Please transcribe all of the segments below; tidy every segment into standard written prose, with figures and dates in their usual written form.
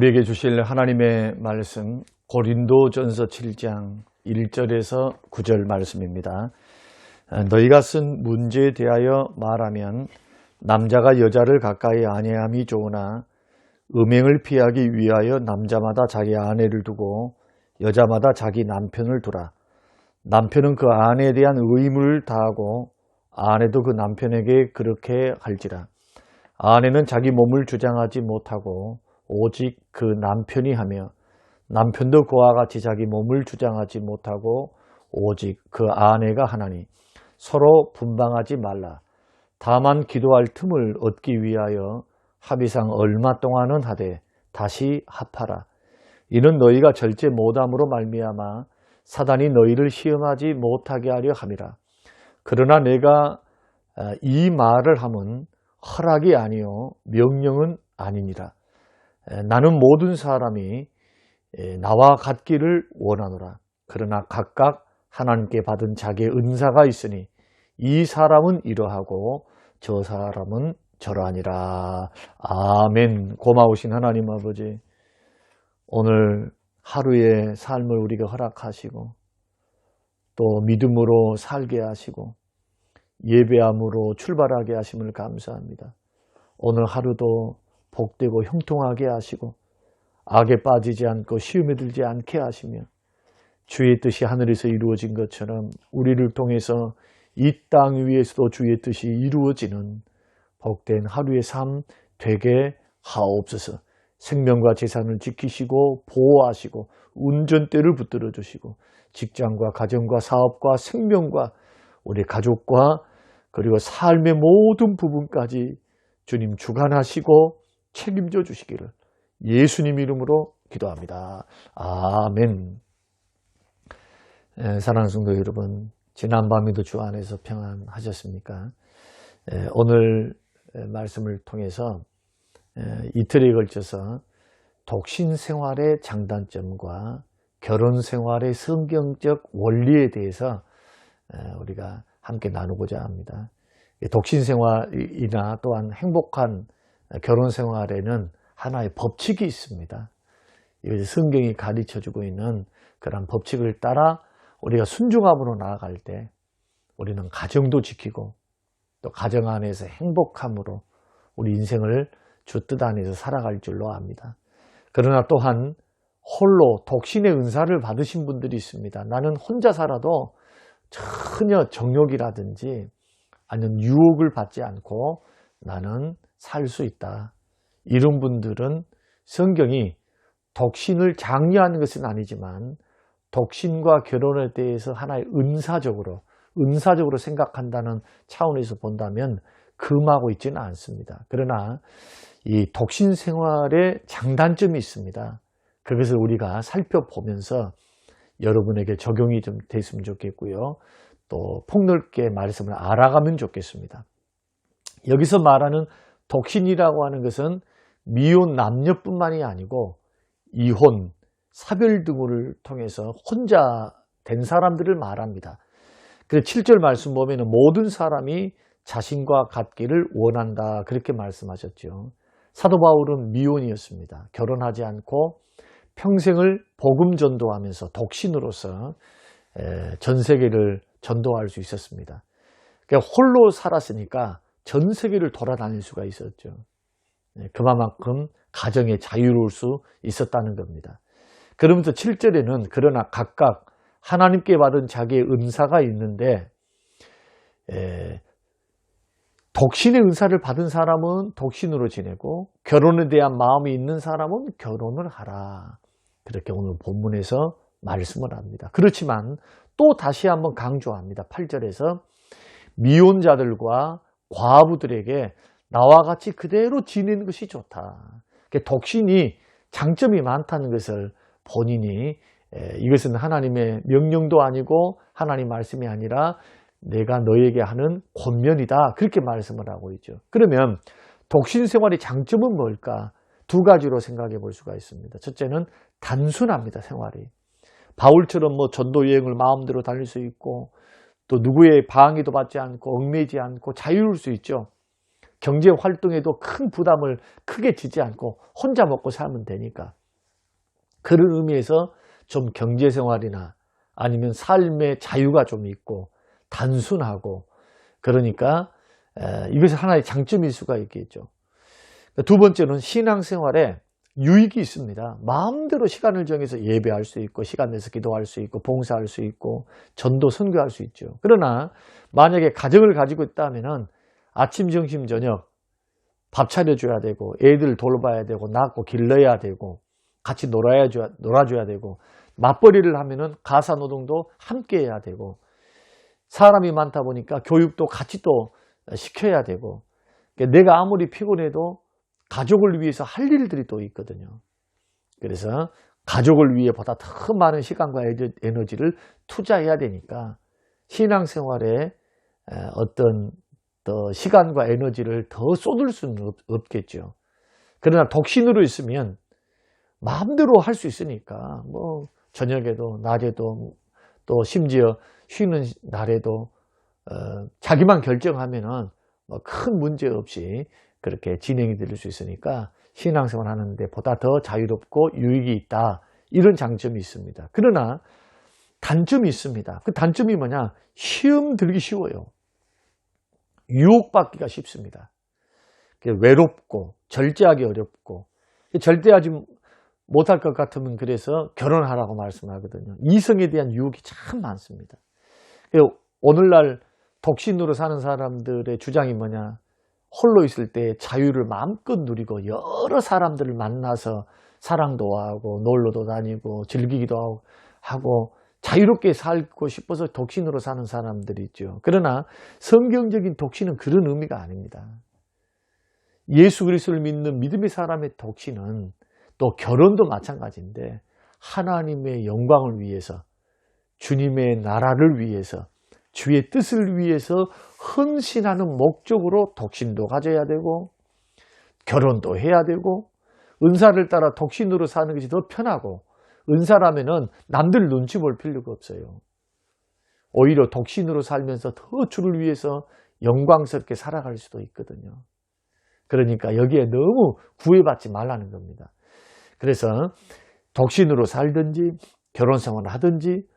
우리에게 주실 하나님의 말씀 고린도전서 7장 1절에서 9절 말씀입니다. 너희가 쓴 문제에 대하여 말하면 남자가 여자를 가까이 아니함이 좋으나 음행을 피하기 위하여 남자마다 자기 아내를 두고 여자마다 자기 남편을 두라. 남편은 그 아내에 대한 의무를 다하고 아내도 그 남편에게 그렇게 할지라. 아내는 자기 몸을 주장하지 못하고 오직 그 남편이 하며 남편도 그와 같이 자기 몸을 주장하지 못하고 오직 그 아내가 하나니 서로 분방하지 말라. 다만 기도할 틈을 얻기 위하여 합의상 얼마 동안은 하되 다시 합하라. 이는 너희가 절제 못함으로 말미암아 사단이 너희를 시험하지 못하게 하려 함이라. 그러나 내가 이 말을 함은 허락이 아니요 명령은 아니니라. 나는 모든 사람이 나와 같기를 원하노라. 그러나 각각 하나님께 받은 자기의 은사가 있으니 이 사람은 이러하고 저 사람은 저러하니라. 아멘. 고마우신 하나님 아버지, 오늘 하루의 삶을 우리가 허락하시고 또 믿음으로 살게 하시고 예배함으로 출발하게 하심을 감사합니다. 오늘 하루도 복되고 형통하게 하시고 악에 빠지지 않고 시험에 들지 않게 하시며 주의 뜻이 하늘에서 이루어진 것처럼 우리를 통해서 이 땅 위에서도 주의 뜻이 이루어지는 복된 하루의 삶 되게 하옵소서. 생명과 재산을 지키시고 보호하시고 운전대를 붙들어 주시고 직장과 가정과 사업과 생명과 우리 가족과 그리고 삶의 모든 부분까지 주님 주관하시고 책임져 주시기를 예수님 이름으로 기도합니다. 아멘. 사랑하는 성도 여러분, 지난밤에도 주 안에서 평안하셨습니까? 오늘 말씀을 통해서 이틀에 걸쳐서 독신 생활의 장단점과 결혼 생활의 성경적 원리에 대해서 우리가 함께 나누고자 합니다. 독신 생활이나 또한 행복한 결혼 생활에는 하나의 법칙이 있습니다. 이것이 성경이 가르쳐주고 있는 그런 법칙을 따라 우리가 순종함으로 나아갈 때 우리는 가정도 지키고 또 가정 안에서 행복함으로 우리 인생을 주 뜻 안에서 살아갈 줄로 압니다. 그러나 또한 홀로 독신의 은사를 받으신 분들이 있습니다. 나는 혼자 살아도 전혀 정욕이라든지 아니면 유혹을 받지 않고 나는 살 수 있다. 이런 분들은 성경이 독신을 장려하는 것은 아니지만 독신과 결혼에 대해서 하나의 은사적으로 생각한다는 차원에서 본다면 금하고 있지는 않습니다. 그러나 이 독신 생활에 장단점이 있습니다. 그것을 우리가 살펴보면서 여러분에게 적용이 좀 됐으면 좋겠고요. 또 폭넓게 말씀을 알아가면 좋겠습니다. 여기서 말하는 독신이라고 하는 것은 미혼 남녀뿐만이 아니고 이혼, 사별 등을 통해서 혼자 된 사람들을 말합니다. 그래서 7절 말씀 보면 모든 사람이 자신과 같기를 원한다 그렇게 말씀하셨죠. 사도 바울은 미혼이었습니다. 결혼하지 않고 평생을 복음 전도하면서 독신으로서 전 세계를 전도할 수 있었습니다. 그러니까 홀로 살았으니까 전 세계를 돌아다닐 수가 있었죠. 그만큼 가정에 자유로울 수 있었다는 겁니다. 그러면서 7절에는 그러나 각각 하나님께 받은 자기의 은사가 있는데 독신의 은사를 받은 사람은 독신으로 지내고 결혼에 대한 마음이 있는 사람은 결혼을 하라. 그렇게 오늘 본문에서 말씀을 합니다. 그렇지만 또 다시 한번 강조합니다. 8절에서 미혼자들과 과부들에게 나와 같이 그대로 지내는 것이 좋다. 독신이 장점이 많다는 것을 본인이 이것은 하나님의 명령도 아니고 하나님 말씀이 아니라 내가 너에게 하는 권면이다. 그렇게 말씀을 하고 있죠. 그러면 독신 생활의 장점은 뭘까? 두 가지로 생각해 볼 수가 있습니다. 첫째는 단순합니다. 생활이. 바울처럼 전도 여행을 마음대로 다닐 수 있고 또 누구의 방해도 받지 않고 얽매이지 않고 자유로울 수 있죠. 경제 활동에도 큰 부담을 크게 지지 않고 혼자 먹고 살면 되니까. 그런 의미에서 좀 경제 생활이나 아니면 삶의 자유가 좀 있고 단순하고, 그러니까 이것이 하나의 장점일 수가 있겠죠. 두 번째는 신앙생활에 유익이 있습니다. 마음대로 시간을 정해서 예배할 수 있고, 시간 내서 기도할 수 있고, 봉사할 수 있고, 전도 선교할 수 있죠. 그러나 만약에 가정을 가지고 있다면 아침, 점심, 저녁 밥 차려줘야 되고, 애들 돌봐야 되고, 낳고 길러야 되고, 같이 놀아줘야 되고, 맞벌이를 하면은 가사노동도 함께 해야 되고, 사람이 많다 보니까 교육도 같이 또 시켜야 되고, 내가 아무리 피곤해도 가족을 위해서 할 일들이 또 있거든요. 그래서 가족을 위해 보다 더 많은 시간과 에너지를 투자해야 되니까 신앙생활에 어떤 더 시간과 에너지를 더 쏟을 수는 없겠죠. 그러나 독신으로 있으면 마음대로 할 수 있으니까, 뭐 저녁에도 낮에도 또 심지어 쉬는 날에도 자기만 결정하면은 뭐 큰 문제 없이 그렇게 진행이 될 수 있으니까 신앙생활 하는데 보다 더 자유롭고 유익이 있다, 이런 장점이 있습니다. 그러나 단점이 있습니다. 그 단점이 뭐냐? 시험 들기 쉬워요. 유혹받기가 쉽습니다. 외롭고 절제하기 어렵고, 절대하지 못할 것 같으면 그래서 결혼하라고 말씀하거든요. 이성에 대한 유혹이 참 많습니다. 오늘날 독신으로 사는 사람들의 주장이 뭐냐? 홀로 있을 때 자유를 마음껏 누리고 여러 사람들을 만나서 사랑도 하고 놀러도 다니고 즐기기도 하고 자유롭게 살고 싶어서 독신으로 사는 사람들이 있죠. 그러나 성경적인 독신은 그런 의미가 아닙니다. 예수 그리스도를 믿는 믿음의 사람의 독신은, 또 결혼도 마찬가지인데, 하나님의 영광을 위해서, 주님의 나라를 위해서, 주의 뜻을 위해서 헌신하는 목적으로 독신도 가져야 되고, 결혼도 해야 되고, 은사를 따라 독신으로 사는 것이 더 편하고, 은사라면은 남들 눈치 볼 필요가 없어요. 오히려 독신으로 살면서 더 주를 위해서 영광스럽게 살아갈 수도 있거든요. 그러니까 여기에 너무 구애받지 말라는 겁니다. 그래서 독신으로 살든지 결혼생활을 하든지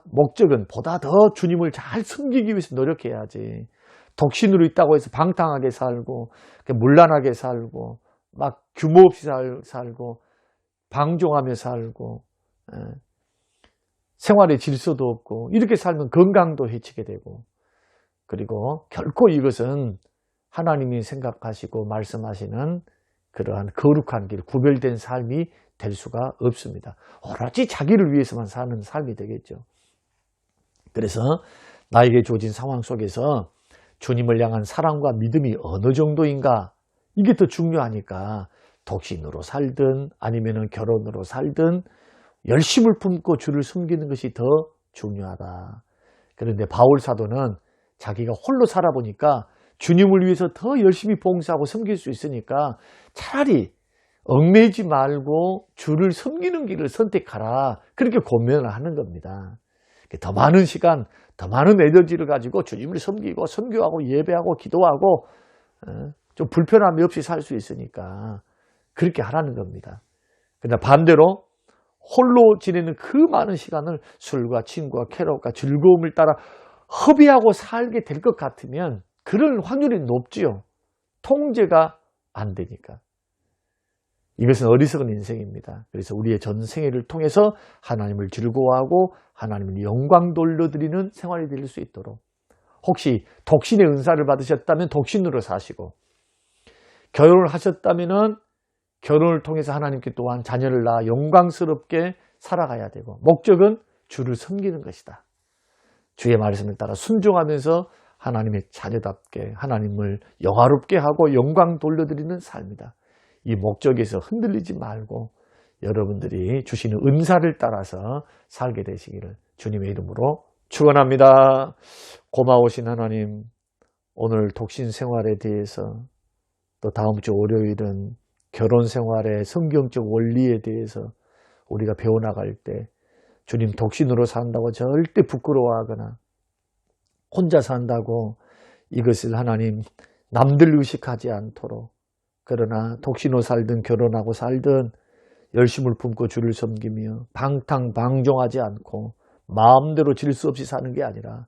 목적은 보다 더 주님을 잘 섬기기 위해서 노력해야지, 독신으로 있다고 해서 방탕하게 살고 문란하게 살고 막 규모 없이 살고 방종하며 살고 생활의 질서도 없고, 이렇게 살면 건강도 해치게 되고, 그리고 결코 이것은 하나님이 생각하시고 말씀하시는 그러한 거룩한 길, 구별된 삶이 될 수가 없습니다. 오로지 자기를 위해서만 사는 삶이 되겠죠. 그래서 나에게 주어진 상황 속에서 주님을 향한 사랑과 믿음이 어느 정도인가, 이게 더 중요하니까 독신으로 살든 아니면 결혼으로 살든 열심을 품고 주를 섬기는 것이 더 중요하다. 그런데 바울 사도는 자기가 홀로 살아보니까 주님을 위해서 더 열심히 봉사하고 섬길 수 있으니까 차라리 얽매이지 말고 주를 섬기는 길을 선택하라, 그렇게 권면을 하는 겁니다. 더 많은 시간, 더 많은 에너지를 가지고 주님을 섬기고 선교하고 예배하고 기도하고 좀 불편함이 없이 살 수 있으니까 그렇게 하라는 겁니다. 그러나 반대로 홀로 지내는 그 많은 시간을 술과 친구와 쾌락과 즐거움을 따라 허비하고 살게 될 것 같으면 그럴 확률이 높지요. 통제가 안 되니까. 이것은 어리석은 인생입니다. 그래서 우리의 전생애를 통해서 하나님을 즐거워하고 하나님을 영광 돌려드리는 생활이 될 수 있도록, 혹시 독신의 은사를 받으셨다면 독신으로 사시고, 결혼을 하셨다면 결혼을 통해서 하나님께 또한 자녀를 낳아 영광스럽게 살아가야 되고, 목적은 주를 섬기는 것이다. 주의 말씀을 따라 순종하면서 하나님의 자녀답게 하나님을 영화롭게 하고 영광 돌려드리는 삶이다. 이 목적에서 흔들리지 말고 여러분들이 주시는 은사를 따라서 살게 되시기를 주님의 이름으로 축원합니다. 고마우신 하나님, 오늘 독신 생활에 대해서, 또 다음 주 월요일은 결혼 생활의 성경적 원리에 대해서 우리가 배워나갈 때, 주님 독신으로 산다고 절대 부끄러워하거나 혼자 산다고 이것을 하나님 남들 의식하지 않도록, 그러나 독신호 살든 결혼하고 살든 열심을 품고 주를 섬기며 방탕방종하지 않고 마음대로 질수 없이 사는 게 아니라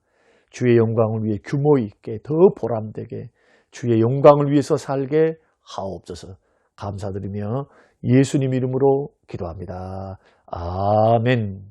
주의 영광을 위해 규모 있게 더 보람되게 주의 영광을 위해서 살게 하옵소서. 감사드리며 예수님 이름으로 기도합니다. 아멘.